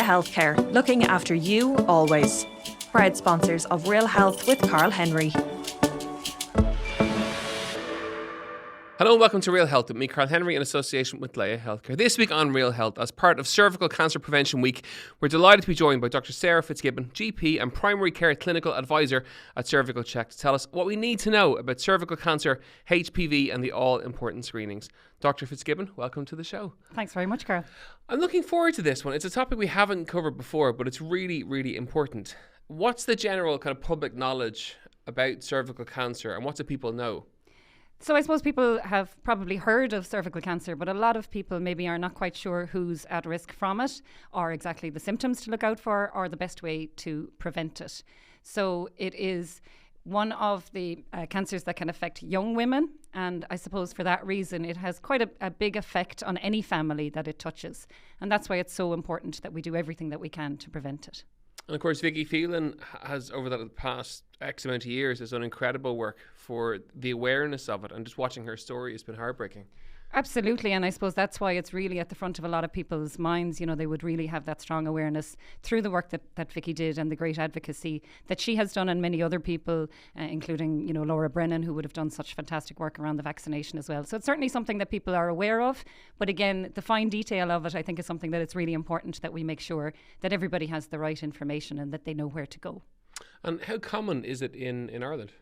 Laya Healthcare, looking after you always. Proud sponsors of Real Health with Karl Henry. Hello and welcome to Real Health with me, Karl Henry, in association with Laya Healthcare. This week on Real Health, as part of Cervical Cancer Prevention Week, we're delighted to be joined by Dr Sarah Fitzgibbon, GP and Primary Care Clinical Advisor at Cervical Check, to tell us what we need to know about cervical cancer, HPV and the all-important screenings. Dr Fitzgibbon, welcome to the show. Thanks very much, Karl. I'm looking forward to this one. It's a topic we haven't covered before, but it's really, really important. What's the general kind of public knowledge about cervical cancer and what do people know? So I suppose people have probably heard of cervical cancer, but a lot of people maybe are not quite sure who's at risk from it, or exactly the symptoms to look out for, or the best way to prevent it. So it is one of the cancers that can affect young women, and I suppose for that reason it has quite a big effect on any family that it touches. And that's why it's so important that we do everything that we can to prevent it. And of course, Vicky Phelan has, over the past X amount of years, has done incredible work for the awareness of it. And just watching her story has been heartbreaking. Absolutely, and I suppose that's why it's really at the front of a lot of people's minds. You know, they would really have that strong awareness through the work that Vicky did and the great advocacy that she has done, and many other people, including, you know, Laura Brennan, who would have done such fantastic work around the vaccination as well. So it's certainly something that people are aware of. But again, the fine detail of it, I think, is something that it's really important that we make sure that everybody has the right information and that they know where to go. And how common is it in Ireland?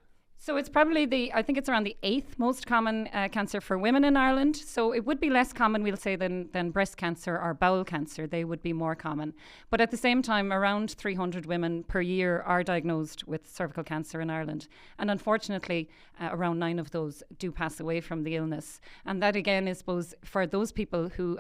So it's probably I think it's around the 8th most common cancer for women in Ireland. So it would be less common, we'll say, than breast cancer or bowel cancer. They would be more common. But at the same time, around 300 women per year are diagnosed with cervical cancer in Ireland. And unfortunately, around 9 of those do pass away from the illness. And that again is, suppose, for those people who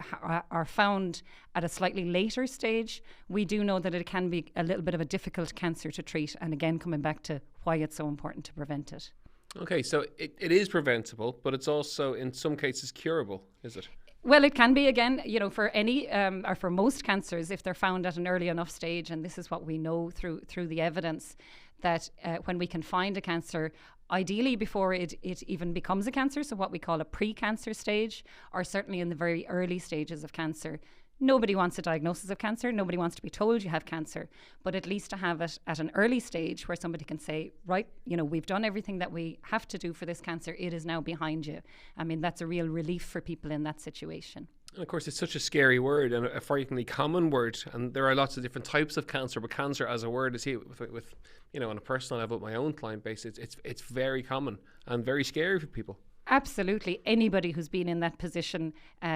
are found at a slightly later stage, we do know that it can be a little bit of a difficult cancer to treat. And again, coming back to why it's so important to prevent it. Okay, so it is preventable, but it's also in some cases curable, is it? Well, it can be, again, you know, for any or for most cancers, if they're found at an early enough stage, and this is what we know through the evidence, that when we can find a cancer, ideally before it even becomes a cancer, so what we call a pre-cancer stage, or certainly in the very early stages of cancer. Nobody wants a diagnosis of cancer. Nobody wants to be told you have cancer. But at least to have it at an early stage where somebody can say, right, you know, we've done everything that we have to do for this cancer. It is now behind you. I mean, that's a real relief for people in that situation. And of course, it's such a scary word and a frighteningly common word. And there are lots of different types of cancer, but cancer as a word is here with you know, on a personal level, with my own client base, it's very common and very scary for people. Absolutely. Anybody who's been in that position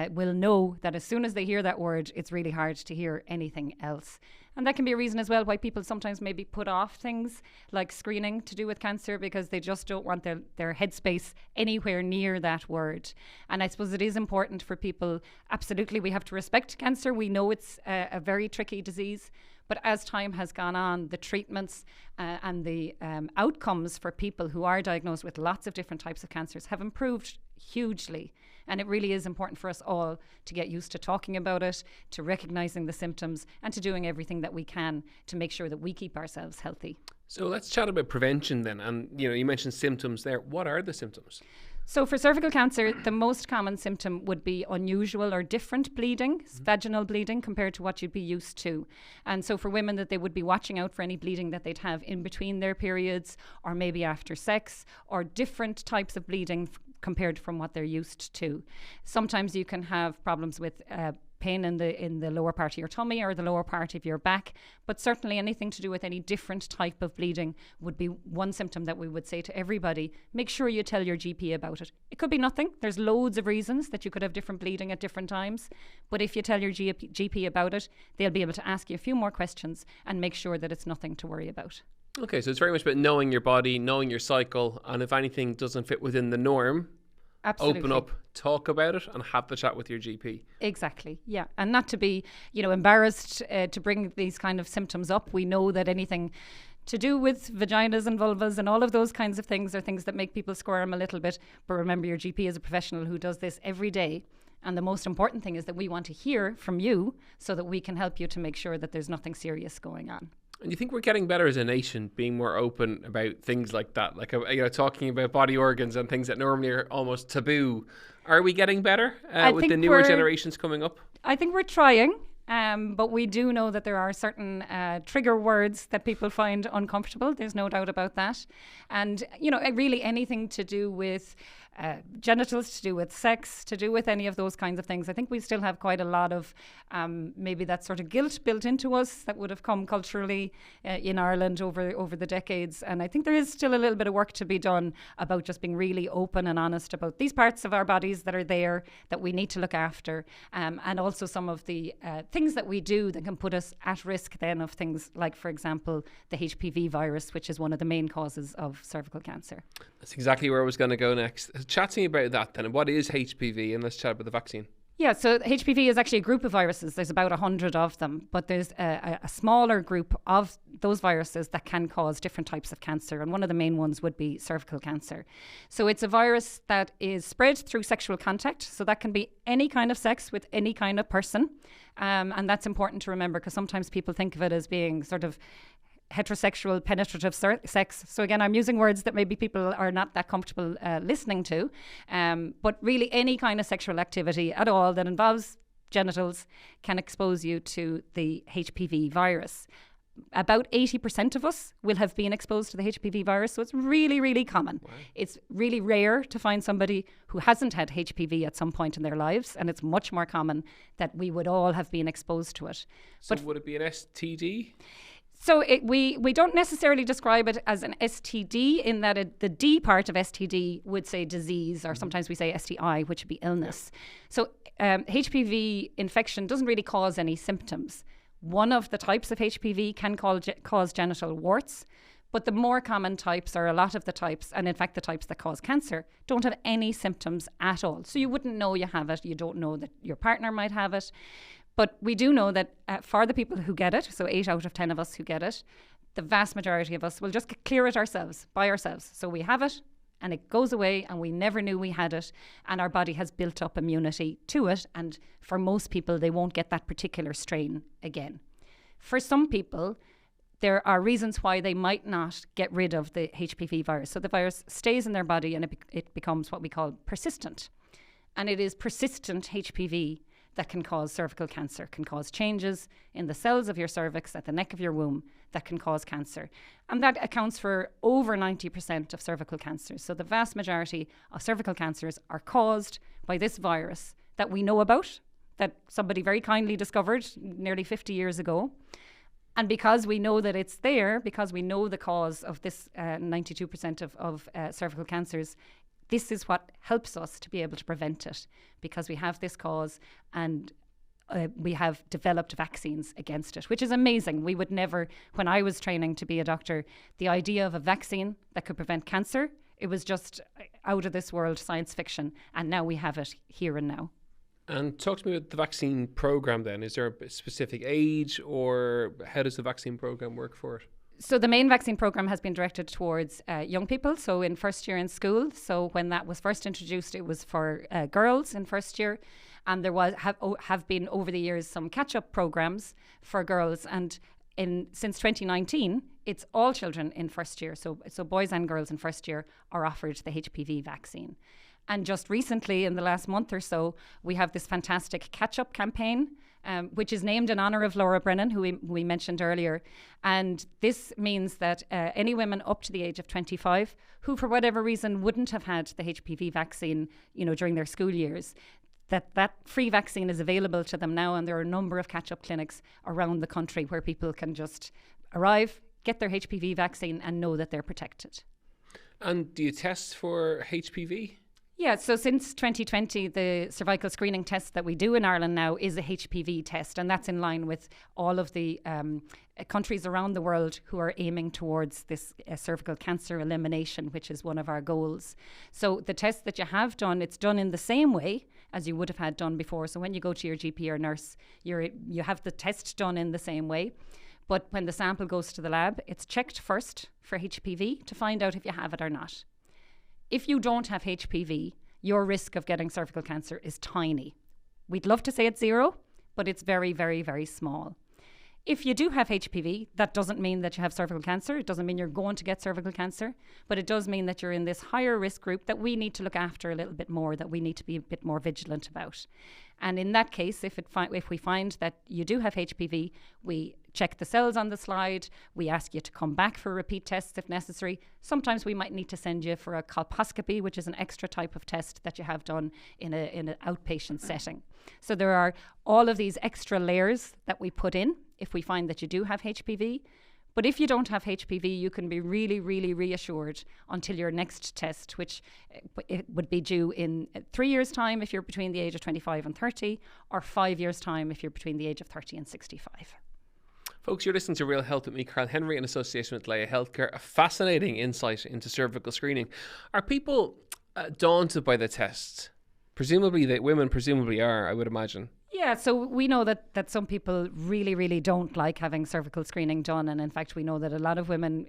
will know that as soon as they hear that word, it's really hard to hear anything else. And that can be a reason as well why people sometimes maybe put off things like screening to do with cancer, because they just don't want their headspace anywhere near that word. And I suppose it is important for people. Absolutely, we have to respect cancer. We know it's a very tricky disease. But as time has gone on, the treatments and the outcomes for people who are diagnosed with lots of different types of cancers have improved hugely. And it really is important for us all to get used to talking about it, to recognising the symptoms, and to doing everything that we can to make sure that we keep ourselves healthy. So let's chat about prevention then. And, you know, you mentioned symptoms there. What are the symptoms? So for cervical cancer, the most common symptom would be unusual or different bleeding, vaginal bleeding, compared to what you'd be used to. And so for women, that they would be watching out for any bleeding that they'd have in between their periods, or maybe after sex, or different types of bleeding compared from what they're used to. Sometimes you can have problems with pain in the lower part of your tummy or the lower part of your back, but certainly anything to do with any different type of bleeding would be one symptom that we would say to everybody. Make sure you tell your GP about it. It could be nothing. There's loads of reasons that you could have different bleeding at different times, but if you tell your GP about it, they'll be able to ask you a few more questions and make sure that it's nothing to worry about. Okay, so it's very much about knowing your body, knowing your cycle, and if anything doesn't fit within the norm, Absolutely. Open up, talk about it, and have the chat with your GP. Exactly, yeah. And not to be, you know, embarrassed to bring these kind of symptoms up. We know that anything to do with vaginas and vulvas and all of those kinds of things are things that make people squirm a little bit. But remember, your GP is a professional who does this every day. And the most important thing is that we want to hear from you so that we can help you to make sure that there's nothing serious going on. And you think we're getting better as a nation, being more open about things like that, like, you know, talking about body organs and things that normally are almost taboo? Are we getting better with the newer generations coming up? I think we're trying. but we do know that there are certain trigger words that people find uncomfortable. There's no doubt about that. And, really anything to do with genitals, to do with sex, to do with any of those kinds of things. I think we still have quite a lot of maybe that sort of guilt built into us that would have come culturally in Ireland over the decades. And I think there is still a little bit of work to be done about just being really open and honest about these parts of our bodies that are there that we need to look after, and also some of the things that we do that can put us at risk then of things like, for example, the HPV virus, which is one of the main causes of cervical cancer. That's exactly where I was going to go next. Chat to me about that then. What is HPV? And let's chat about the vaccine. Yeah, so HPV is actually a group of viruses. There's about 100 of them, but there's a smaller group of those viruses that can cause different types of cancer. And one of the main ones would be cervical cancer. So it's a virus that is spread through sexual contact. So that can be any kind of sex with any kind of person. And that's important to remember because sometimes people think of it as being sort of heterosexual penetrative sex. So again, I'm using words that maybe people are not that comfortable listening to, but really any kind of sexual activity at all that involves genitals can expose you to the HPV virus. About 80% of us will have been exposed to the HPV virus, so it's really, really common. Wow. It's really rare to find somebody who hasn't had HPV at some point in their lives, and it's much more common that we would all have been exposed to it. So would it be an STD? So we don't necessarily describe it as an STD in that the D part of STD would say disease, or sometimes we say STI, which would be illness. So HPV infection doesn't really cause any symptoms. One of the types of HPV can cause genital warts, but the more common types, or a lot of the types, and in fact the types that cause cancer, don't have any symptoms at all. So you wouldn't know you have it. You don't know that your partner might have it. But we do know that for the people who get it, so 8 out of 10 of us who get it, the vast majority of us will just clear it ourselves, by ourselves. So we have it and it goes away and we never knew we had it, and our body has built up immunity to it. And for most people, they won't get that particular strain again. For some people, there are reasons why they might not get rid of the HPV virus. So the virus stays in their body and it becomes what we call persistent. And it is persistent HPV that can cause cervical cancer, can cause changes in the cells of your cervix at the neck of your womb that can cause cancer. And that accounts for over 90% of cervical cancers. So the vast majority of cervical cancers are caused by this virus that we know about, that somebody very kindly discovered nearly 50 years ago. And because we know that it's there, because we know the cause of this 92% of cervical cancers, this is what helps us to be able to prevent it, because we have this cause and we have developed vaccines against it, which is amazing. We would never, when I was training to be a doctor, the idea of a vaccine that could prevent cancer, it was just out of this world science fiction. And now we have it here and now. And talk to me about the vaccine program then. Is there a specific age, or how does the vaccine program work for it? So the main vaccine program has been directed towards young people, so in first year in school. So when that was first introduced, it was for girls in first year. And there have been over the years some catch-up programs for girls. And since 2019, it's all children in first year. So boys and girls in first year are offered the HPV vaccine. And just recently, in the last month or so, we have this fantastic catch-up campaign, which is named in honour of Laura Brennan, who we mentioned earlier. And this means that any women up to the age of 25 who, for whatever reason, wouldn't have had the HPV vaccine, during their school years, that free vaccine is available to them now. And there are a number of catch-up clinics around the country where people can just arrive, get their HPV vaccine and know that they're protected. And do you test for HPV? Yeah, so since 2020, the cervical screening test that we do in Ireland now is a HPV test, and that's in line with all of the countries around the world who are aiming towards this cervical cancer elimination, which is one of our goals. So the test that you have done, it's done in the same way as you would have had done before. So when you go to your GP or nurse, you have the test done in the same way. But when the sample goes to the lab, it's checked first for HPV to find out if you have it or not. If you don't have HPV, your risk of getting cervical cancer is tiny. We'd love to say it's zero, but it's very, very, very small. If you do have HPV, that doesn't mean that you have cervical cancer. It doesn't mean you're going to get cervical cancer, but it does mean that you're in this higher risk group that we need to look after a little bit more, that we need to be a bit more vigilant about. And in that case, if we find that you do have HPV, we check the cells on the slide. We ask you to come back for repeat tests if necessary. Sometimes we might need to send you for a colposcopy, which is an extra type of test that you have done in an outpatient setting. So there are all of these extra layers that we put in if we find that you do have HPV. But if you don't have HPV, you can be really, really reassured until your next test, which it would be due in 3 years' time if you're between the age of 25 and 30, or 5 years' time if you're between the age of 30 and 65. Folks, you're listening to Real Health with me, Karl Henry, in association with Laya Healthcare. A fascinating insight into cervical screening. Are people daunted by the test? Women presumably are, I would imagine. Yeah, so we know that some people really, really don't like having cervical screening done. And in fact, we know that a lot of women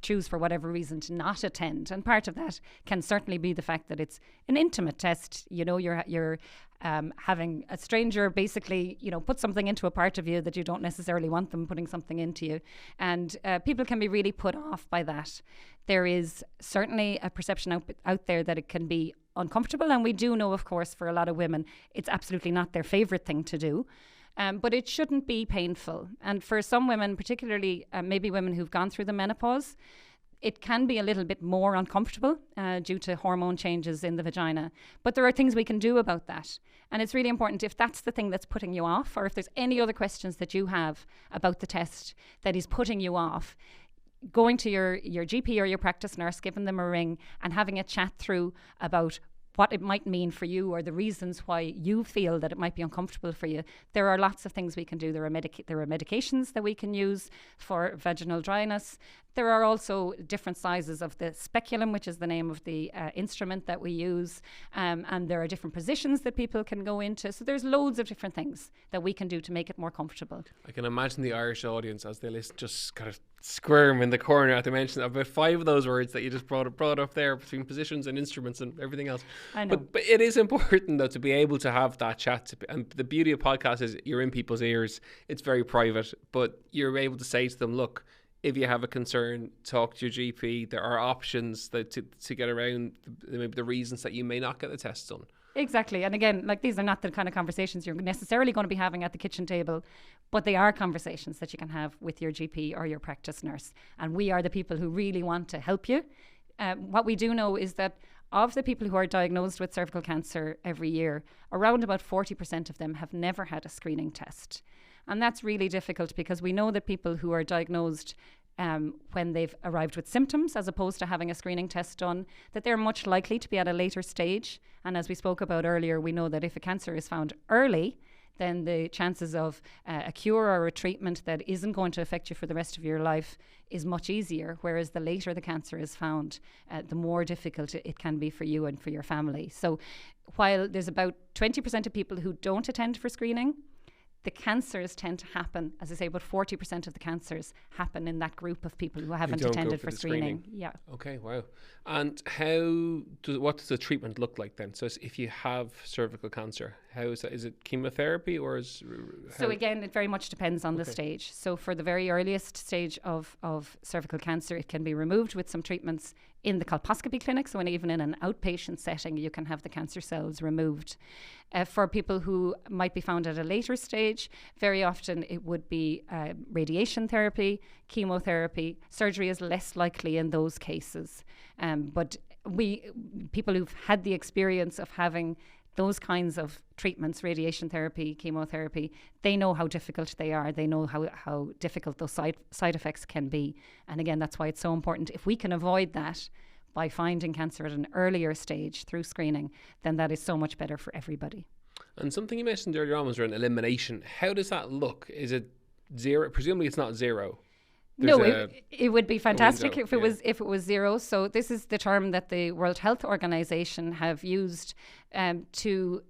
choose for whatever reason to not attend. And part of that can certainly be the fact that it's an intimate test. You know, you're having a stranger basically, put something into a part of you that you don't necessarily want them putting something into you. And people can be really put off by that. There is certainly a perception out there that it can be uncomfortable. And we do know, of course, for a lot of women, it's absolutely not their favourite thing to do. But it shouldn't be painful. And for some women, particularly maybe women who've gone through the menopause, it can be a little bit more uncomfortable due to hormone changes in the vagina. But there are things we can do about that. And it's really important, if that's the thing that's putting you off, or if there's any other questions that you have about the test that is putting you off, going to your GP or your practice nurse, giving them a ring and having a chat through about what it might mean for you or the reasons why you feel that it might be uncomfortable for you. There are lots of things we can do. There are medications that we can use for vaginal dryness. There are also different sizes of the speculum, which is the name of the instrument that we use. And there are different positions that people can go into. So there's loads of different things that we can do to make it more comfortable. I can imagine the Irish audience, as they listen, just kind of squirm in the corner at the mention of about 5 of those words that you just brought up there, between positions and instruments and everything else. I know. But it is important, though, to be able to have that chat. And the beauty of podcasts is you're in people's ears. It's very private, but you're able to say to them, look, if you have a concern, talk to your GP. There are options to get around maybe the reasons that you may not get the test done. Exactly. And again, these are not the kind of conversations you're necessarily going to be having at the kitchen table, but they are conversations that you can have with your GP or your practice nurse. And we are the people who really want to help you. What we do know is that of the people who are diagnosed with cervical cancer every year, around about 40% of them have never had a screening test. And that's really difficult because we know that people who are diagnosed when they've arrived with symptoms, as opposed to having a screening test done, that they're much likely to be at a later stage. And as we spoke about earlier, we know that if a cancer is found early, then the chances of a cure or a treatment that isn't going to affect you for the rest of your life is much easier. Whereas the later the cancer is found, the more difficult it can be for you and for your family. So while there's about 20% of people who don't attend for screening, the cancers tend to happen, as I say, about 40% of the cancers happen in that group of people who haven't attended for screening. Yeah. Okay, wow. And what does the treatment look like then? So if you have cervical cancer, how is that? Is it chemotherapy or is... So again, it very much depends on the stage. So for the very earliest stage of cervical cancer, it can be removed with some treatments in the colposcopy clinic. So even in an outpatient setting, you can have the cancer cells removed. For people who might be found at a later stage, very often it would be radiation therapy, chemotherapy. Surgery is less likely in those cases. But people who've had the experience of having those kinds of treatments, radiation therapy, chemotherapy, they know how difficult they are. They know how difficult those side effects can be. And again, that's why it's so important. If we can avoid that by finding cancer at an earlier stage through screening, then that is so much better for everybody. And something you mentioned earlier on was around elimination. How does that look? Is it zero? Presumably it's not zero. It would be fantastic if it was zero. So this is the term that the World Health Organization have used to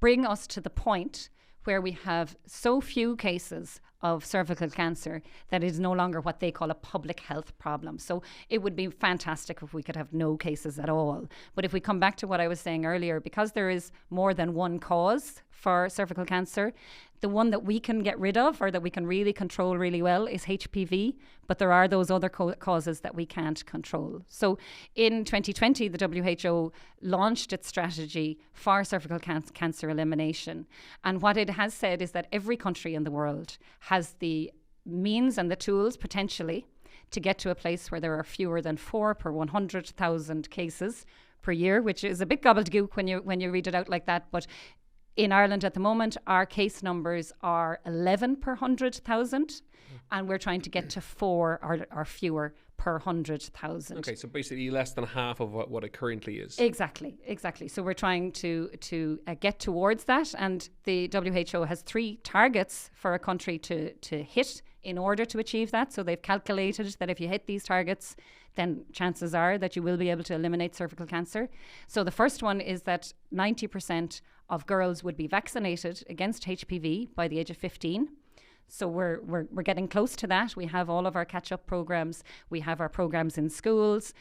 bring us to the point where we have so few cases of cervical cancer that is no longer what they call a public health problem. So it would be fantastic if we could have no cases at all. But if we come back to what I was saying earlier, because there is more than one cause for cervical cancer, The one that we can get rid of or that we can really control really well is HPV, but there are those other causes that we can't control. So in 2020, the WHO launched its strategy for cervical cancer elimination. And what it has said is that every country in the world has the means and the tools potentially to get to a place where there are fewer than 4 per 100,000 cases per year, which is a bit gobbledygook when you read it out like that. But in Ireland at the moment, our case numbers are 11 per 100,000, and we're trying to get to 4 or fewer per 100,000. Okay, so basically less than half of what it currently is. Exactly. So we're trying to get towards that, and the WHO has 3 targets for a country to hit in order to achieve that. So they've calculated that if you hit these targets, then chances are that you will be able to eliminate cervical cancer. So the first one is that 90% of girls would be vaccinated against HPV by the age of 15. So we're getting close to that. We have all of our catch-up programs. We have our programs in schools.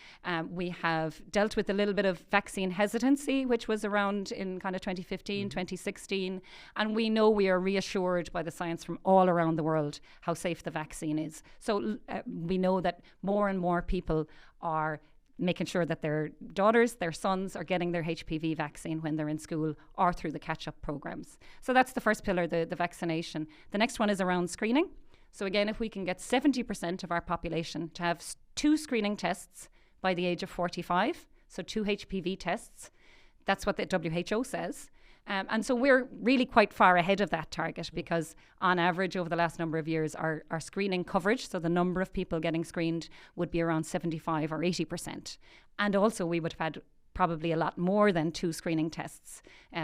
We have dealt with a little bit of vaccine hesitancy, which was around in kind of 2015, 2016. And we know we are reassured by the science from all around the world how safe the vaccine is. So we know that more and more people are making sure that their daughters, their sons are getting their HPV vaccine when they're in school or through the catch-up programs. So that's the first pillar, the vaccination. The next one is around screening. So again, if we can get 70% of our population to have 2 screening tests by the age of 45, so 2 HPV tests, that's what the WHO says. And so we're really quite far ahead of that target because on average over the last number of years, our screening coverage, so the number of people getting screened would be around 75 or 80%. And also we would have had probably a lot more than 2 screening tests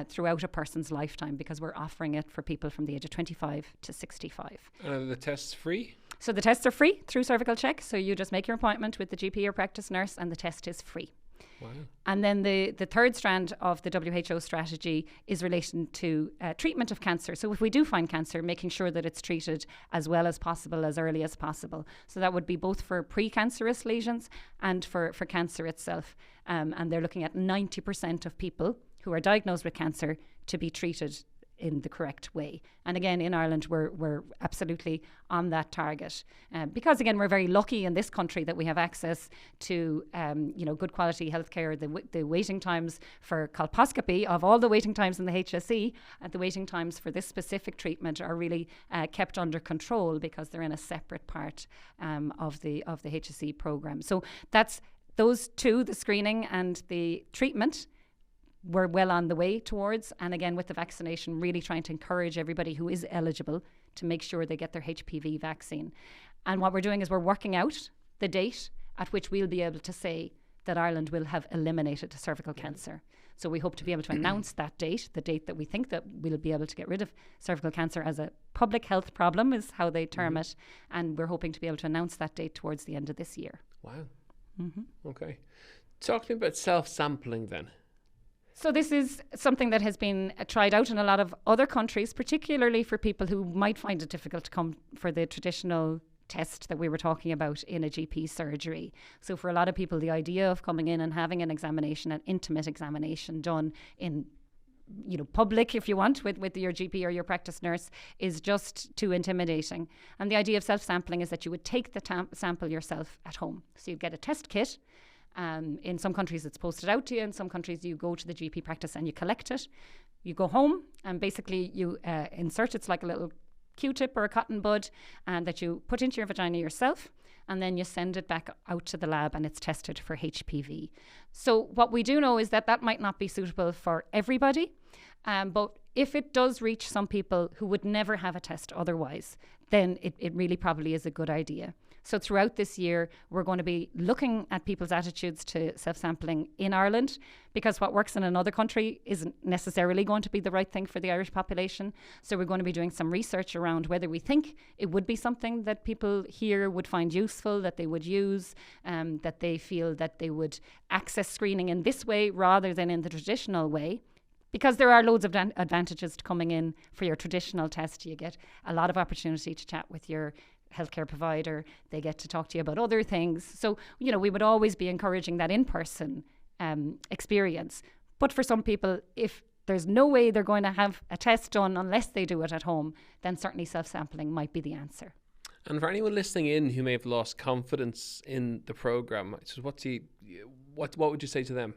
throughout a person's lifetime because we're offering it for people from the age of 25 to 65. And are the tests free? So the tests are free through Cervical Check. So you just make your appointment with the GP or practice nurse and the test is free. Wow. And then the third strand of the WHO strategy is relation to treatment of cancer. So if we do find cancer, making sure that it's treated as well as possible, as early as possible. So that would be both for precancerous lesions and for cancer itself. And they're looking at 90% of people who are diagnosed with cancer to be treated in the correct way. And again, in Ireland, we're absolutely on that target. Because again, we're very lucky in this country that we have access to, good quality healthcare. The waiting times for colposcopy, of all the waiting times in the HSE, the waiting times for this specific treatment are really kept under control because they're in a separate part of the HSE program. So that's those 2, the screening and the treatment, we're well on the way towards. And again, with the vaccination, really trying to encourage everybody who is eligible to make sure they get their HPV vaccine. And what we're doing is we're working out the date at which we'll be able to say that Ireland will have eliminated cervical cancer. So we hope to be able to announce that date, the date that we think that we'll be able to get rid of cervical cancer as a public health problem is how they term it. And we're hoping to be able to announce that date towards the end of this year. Wow. Okay. Talk to me about self-sampling then. So this is something that has been tried out in a lot of other countries, particularly for people who might find it difficult to come for the traditional test that we were talking about in a GP surgery. So for a lot of people, the idea of coming in and having an examination, an intimate examination done in public, if you want, with your GP or your practice nurse is just too intimidating. And the idea of self-sampling is that you would take the sample yourself at home. So you get a test kit. In some countries it's posted out to you. In some countries you go to the GP practice and you collect it. You go home and basically you insert, it's like a little Q-tip or a cotton bud, and that you put into your vagina yourself, and then you send it back out to the lab and it's tested for HPV. So what we do know is that might not be suitable for everybody, but if it does reach some people who would never have a test otherwise, then it really probably is a good idea. So throughout this year, we're going to be looking at people's attitudes to self-sampling in Ireland, because what works in another country isn't necessarily going to be the right thing for the Irish population. So we're going to be doing some research around whether we think it would be something that people here would find useful, that they would use, that they feel that they would access screening in this way rather than in the traditional way. Because there are loads of advantages to coming in for your traditional test. You get a lot of opportunity to chat with your healthcare provider. They get to talk to you about other things. So, we would always be encouraging that in-person experience. But for some people, if there's no way they're going to have a test done unless they do it at home, then certainly self-sampling might be the answer. And for anyone listening in who may have lost confidence in the programme, so what would you say to them?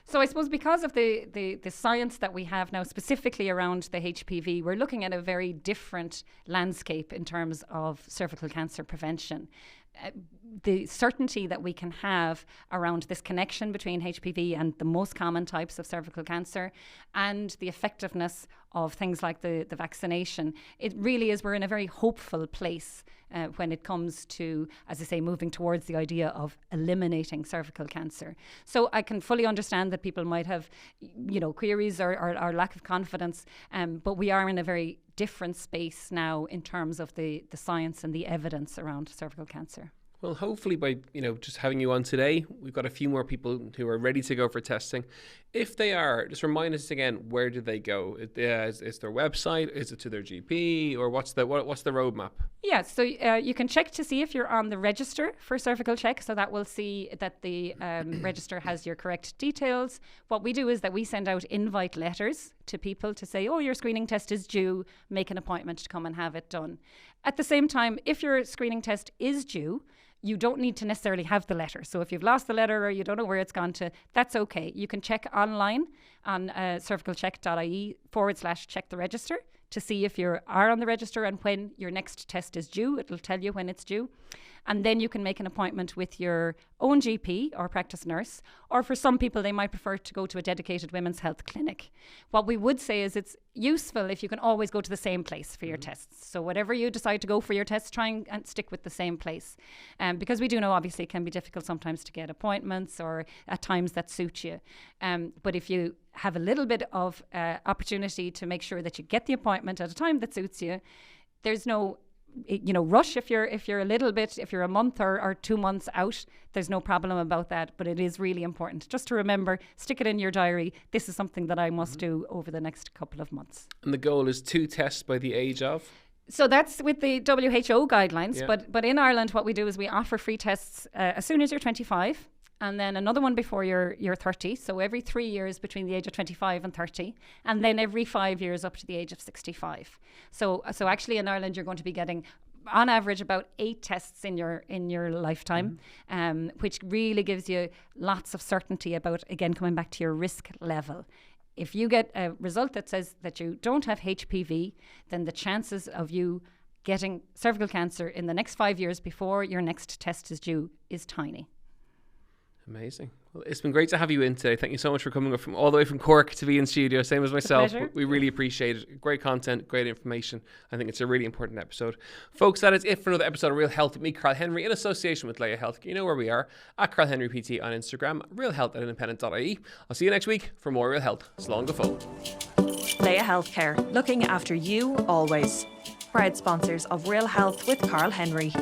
So I suppose because of the science that we have now, specifically around the HPV, we're looking at a very different landscape in terms of cervical cancer prevention. The certainty that we can have around this connection between HPV and the most common types of cervical cancer, and the effectiveness of things like the vaccination, it really is, we're in a very hopeful place when it comes to, as I say, moving towards the idea of eliminating cervical cancer. So I can fully understand that people might have, queries or lack of confidence, but we are in a very different space now in terms of the science and the evidence around cervical cancer. Well, hopefully by, just having you on today, we've got a few more people who are ready to go for testing. If they are, just remind us again, where do they go? Is their website? Is it to their GP? Or what's the roadmap? Yeah, so you can check to see if you're on the register for cervical check. So that will see that the register has your correct details. What we do is that we send out invite letters to people to say, oh, your screening test is due, make an appointment to come and have it done. At the same time, if your screening test is due, you don't need to necessarily have the letter. So if you've lost the letter or you don't know where it's gone to, that's okay. You can check online on cervicalcheck.ie/check the register to see if you are on the register and when your next test is due. It'll tell you when it's due. And then you can make an appointment with your own GP or practice nurse, or for some people, they might prefer to go to a dedicated women's health clinic. What we would say is it's useful if you can always go to the same place for your tests. So whatever you decide to go for your tests, try and stick with the same place. Because we do know, obviously, it can be difficult sometimes to get appointments or at times that suit you. But if you have a little bit of opportunity to make sure that you get the appointment at a time that suits you, there's no rush. If you're a month or 2 months out, there's no problem about that. But it is really important just to remember, stick it in your diary. This is something that I must do over the next couple of months. And the goal is 2 tests by the age of? So that's with the WHO guidelines. Yeah. But in Ireland, what we do is we offer free tests as soon as you're 25. And then another one before you're 30. So every 3 years between the age of 25 and 30. And then every 5 years up to the age of 65. So actually in Ireland, you're going to be getting, on average, about 8 tests in your lifetime, which really gives you lots of certainty about, again, coming back to your risk level. If you get a result that says that you don't have HPV, then the chances of you getting cervical cancer in the next 5 years before your next test is due is tiny. Amazing. Well, it's been great to have you in today. Thank you so much for coming from all the way from Cork to be in studio. Same as myself. We really appreciate it. Great content, great information. I think it's a really important episode. Folks, that is it for another episode of Real Health with me, Karl Henry, in association with Laya Healthcare. You know where we are, at Karl Henry PT on Instagram, realhealth@independent.ie. I'll see you next week for more Real Health. Slán go fóill. Laya Healthcare, looking after you always. Proud sponsors of Real Health with Karl Henry.